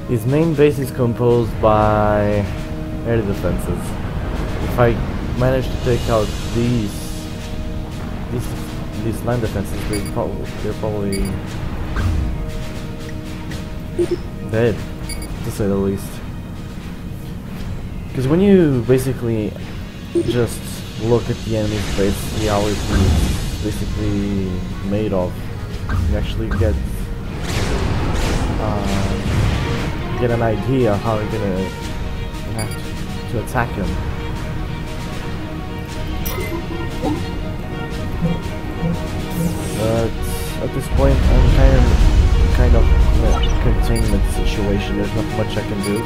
His main base is composed by air defenses. If I manage to take out these land defenses, they're probably dead, to say the least. Because when you basically just look at the enemy's base, see how it is basically made of, you actually get an idea how you're gonna have to attack him. But at this point, I'm kind of in a containment situation. There's not much I can do.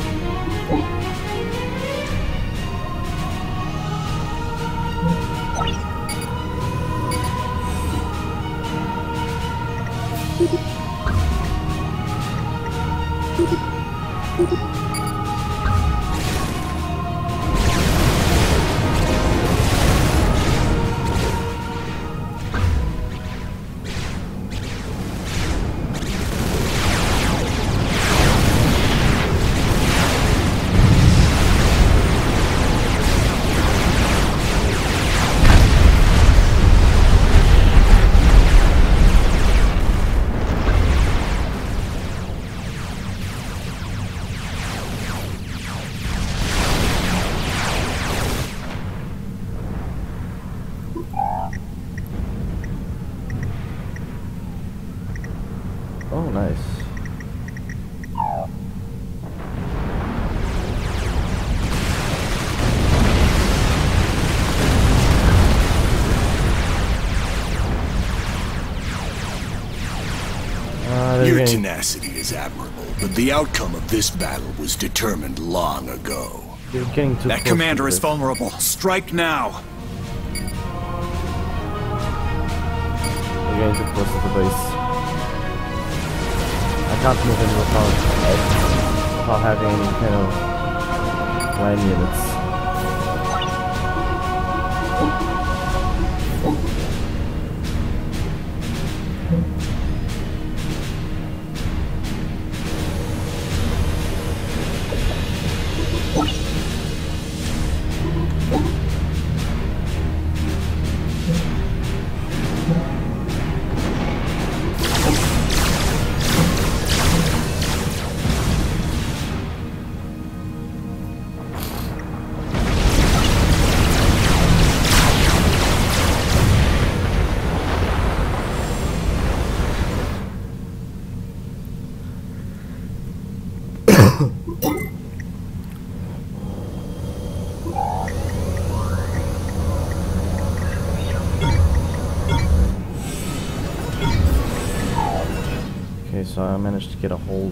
Oh, nice. Your tenacity is admirable, but the outcome of this battle was determined long ago. You're getting too That close commander to is this. vulnerable. Strike now! You're getting too close to the base. I can't move in without having any kind of land units. Okay, so I managed to get a whole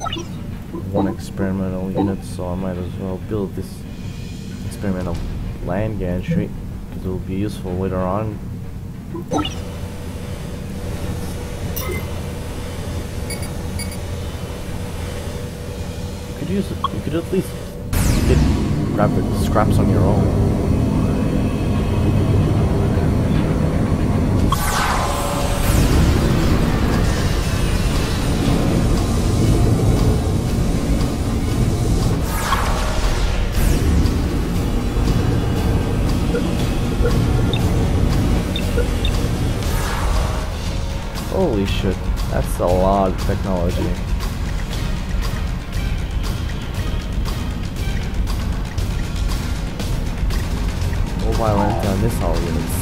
one experimental unit, so I might as well build this experimental land gantry, because it will be useful later on. You could at least grab the scraps on your own. Holy shit, that's a lot of technology. Mobile anti-missile units.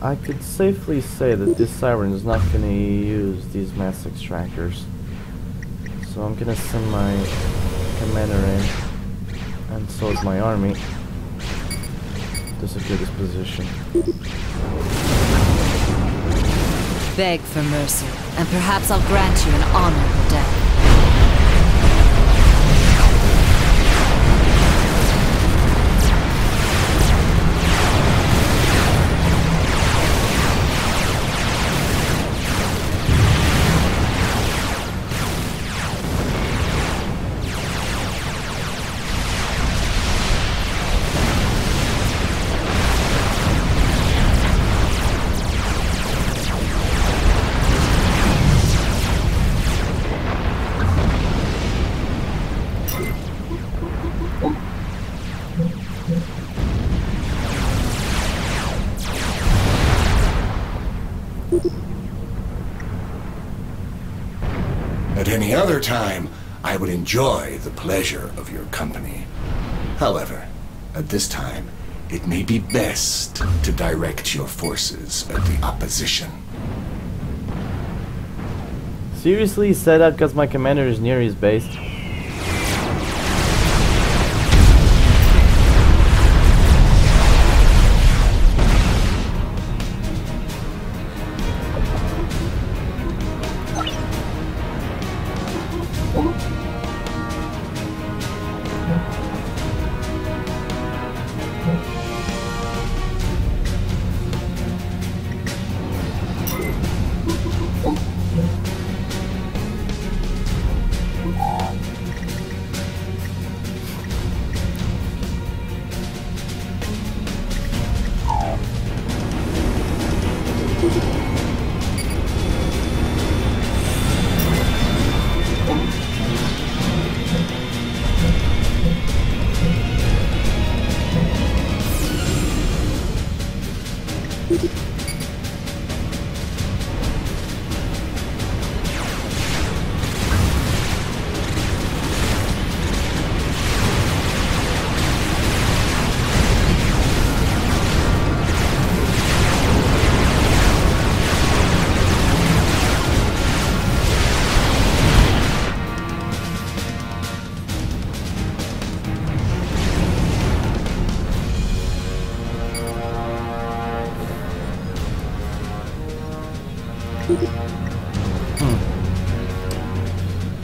I could safely say that this siren is not going to use these mass extractors. So I'm going to send my commander in, and so is my army, to secure this position. Beg for mercy, and perhaps I'll grant you an honorable death. At any other time, I would enjoy the pleasure of your company. However, at this time, it may be best to direct your forces at the opposition. Seriously, he said that because my commander is near his base.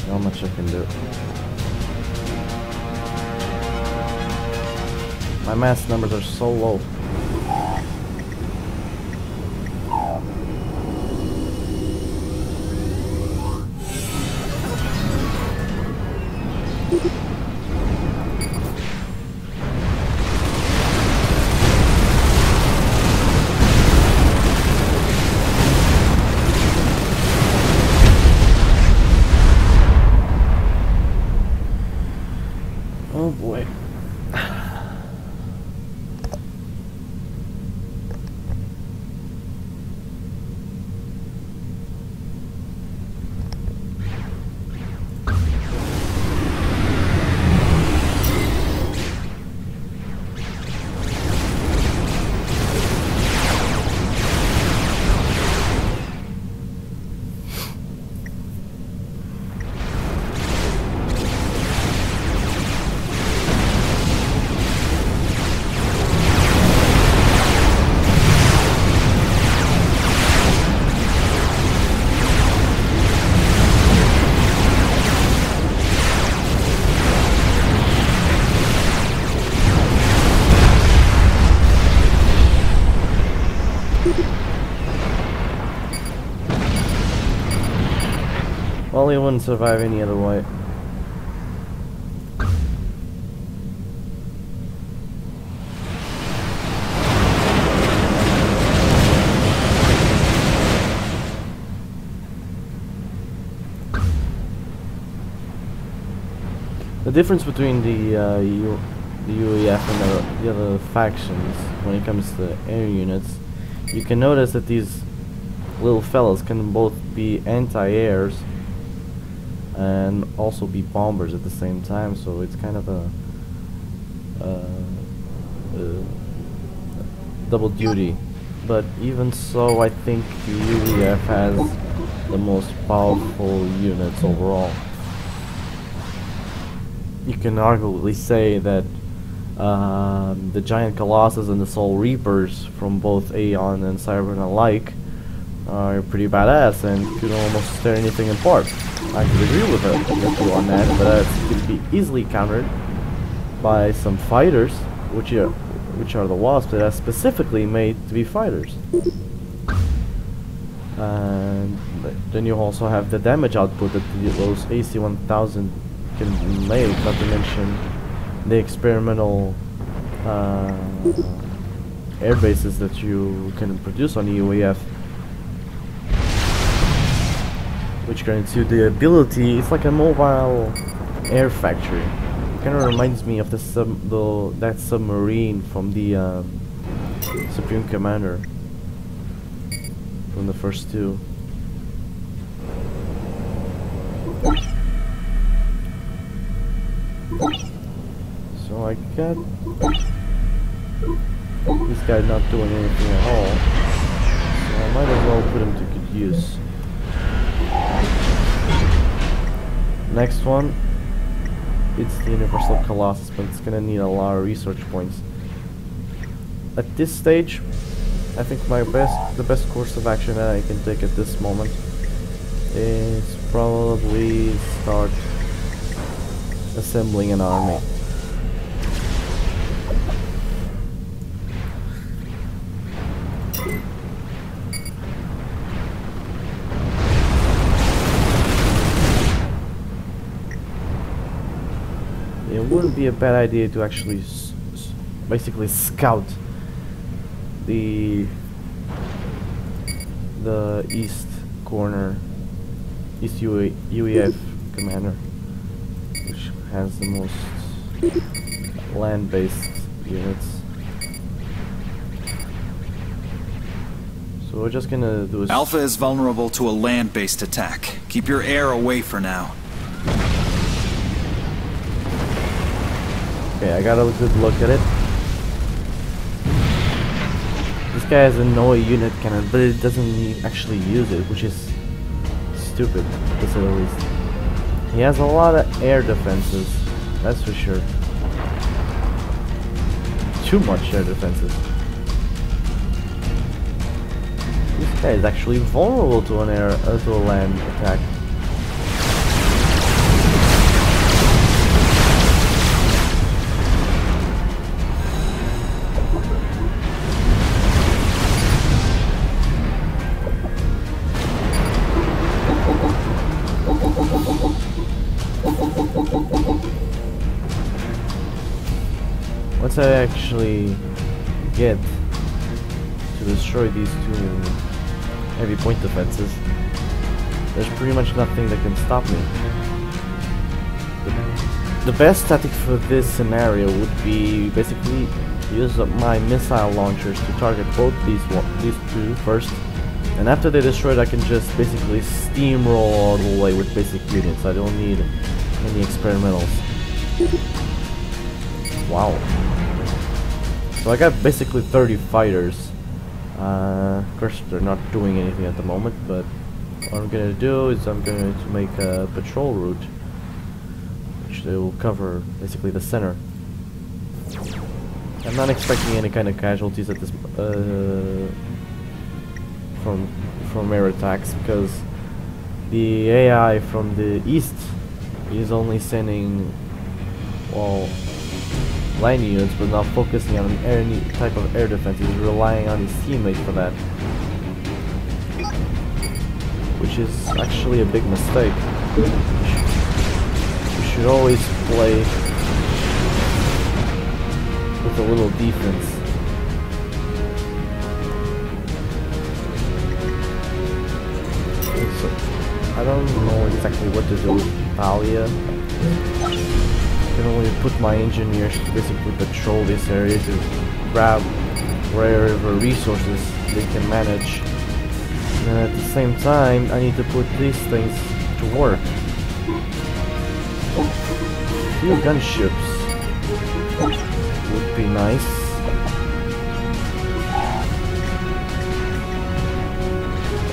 How much I can do. My mass numbers are so low. Oh boy. Well, he wouldn't survive any other way. The difference between the UEF and the other factions when it comes to air units, you can notice that these little fellas can both be anti-airs and also be bombers at the same time, so it's kind of a double duty. But even so, I think the UEF has the most powerful units overall. You can arguably say that the Giant Colossus and the Soul Reapers from both Aeon and Cybern alike are pretty badass and could almost tear anything apart. I could agree with you on that, but it could be easily countered by some fighters, which are the Wasps that are specifically made to be fighters. And then you also have the damage output that those AC-1000 can make, not to mention the experimental air bases that you can produce on the UAF, which grants you the ability. It's like a mobile air factory. Kind of reminds me of that submarine from the Supreme Commander from the first two. So I got this guy not doing anything at all. So I might as well put him to good use. Next one, it's the Universal Colossus, but it's gonna need a lot of research points. At this stage, I think the best course of action that I can take at this moment is probably start assembling an army. It wouldn't be a bad idea to actually basically scout the east corner, east UEF commander, which has the most land-based units. So we're just gonna do a Alpha is vulnerable to a land-based attack. Keep your air away for now. Okay, I got a good look at it. This guy has a no unit cannon, but it doesn't actually use it, which is stupid, to say the least. He has a lot of air defenses, that's for sure. Too much air defenses. This guy is actually vulnerable to to a land attack. Once I actually get to destroy these two heavy point defenses, there's pretty much nothing that can stop me. The best tactic for this scenario would be basically use up my missile launchers to target both these two first, and after they're destroyed I can just basically steamroll all the way with basic units. I don't need any experimentals. Wow. So I got basically 30 fighters. Of course they're not doing anything at the moment, but what I'm gonna do is I'm going to make a patrol route, which they will cover basically the center. I'm not expecting any kind of casualties at this from air attacks, because the AI from the east is only sending, well, land units, but not focusing on any type of air defense. He's relying on his teammates for that, which is actually a big mistake. You should always play with a little defense. So, I don't know exactly what to do with Italia. I can only put my engineers to basically patrol this area to grab wherever resources they can manage. And at the same time, I need to put these things to work. A few gunships would be nice.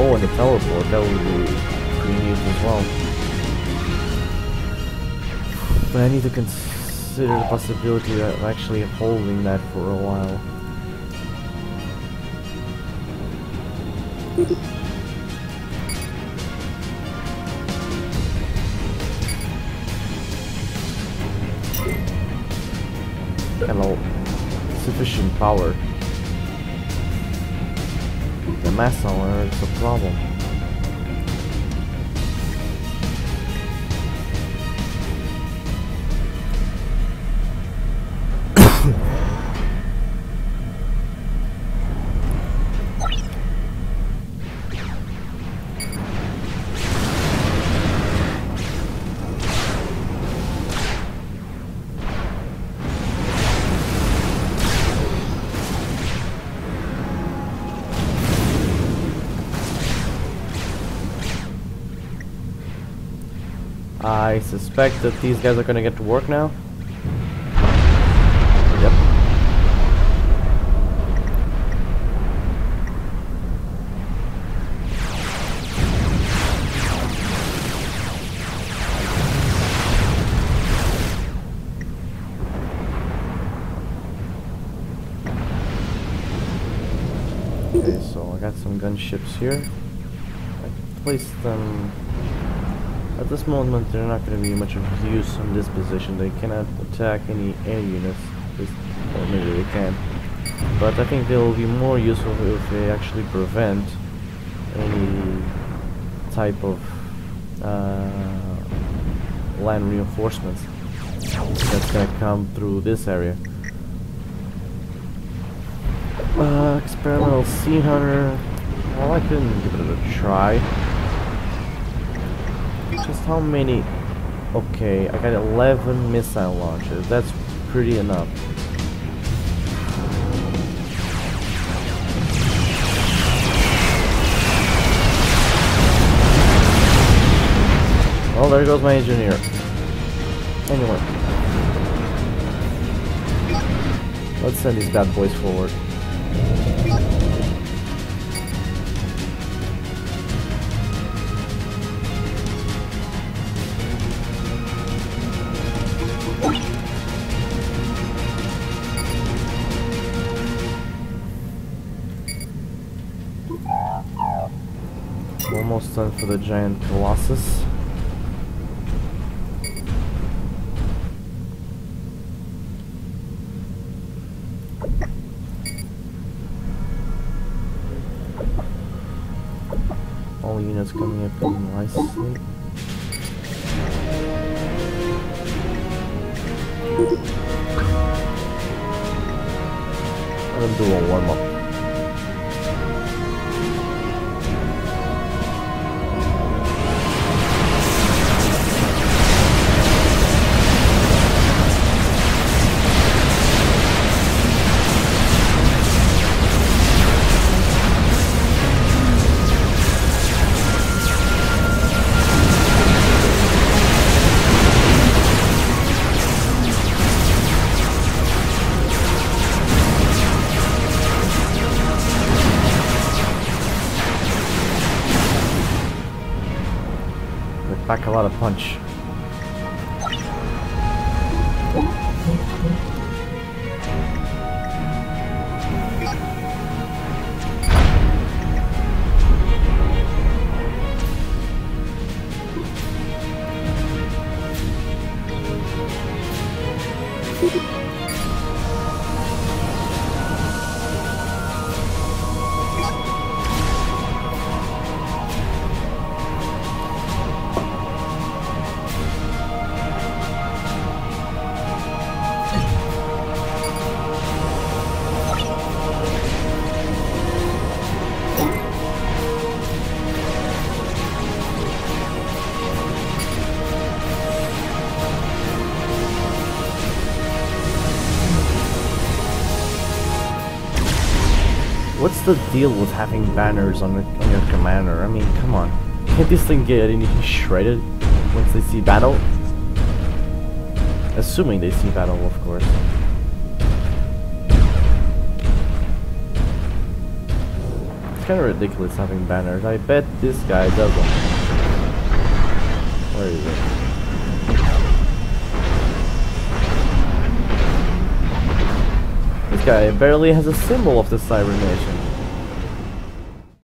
Oh, and a teleport, that would be pretty neat as well. But I need to consider the possibility of actually holding that for a while. Kind of sufficient power. The mass on is a problem. I suspect that these guys are gonna get to work now. Yep. Okay, so I got some gunships here. I placed them. At this moment, they're not going to be much of use on this position. They cannot attack any air units, or maybe they can. But I think they'll be more useful if they actually prevent any type of land reinforcements that's going to come through this area. Experimental Sea Hunter. Well, I couldn't give it a try. Just how many? Okay, I got 11 missile launchers. That's pretty enough. Well, there goes my engineer. Anyway, let's send these bad boys forward. Almost done for the giant colossus. All units coming up nicely. Let them do a warm-up. Back a lot of punch. What's the deal with having banners on your commander? I mean, come on. Can't this thing get any shredded once they see battle? Assuming they see battle, of course. It's kind of ridiculous having banners. I bet this guy doesn't. Where is it? This guy barely has a symbol of the Siren Nation.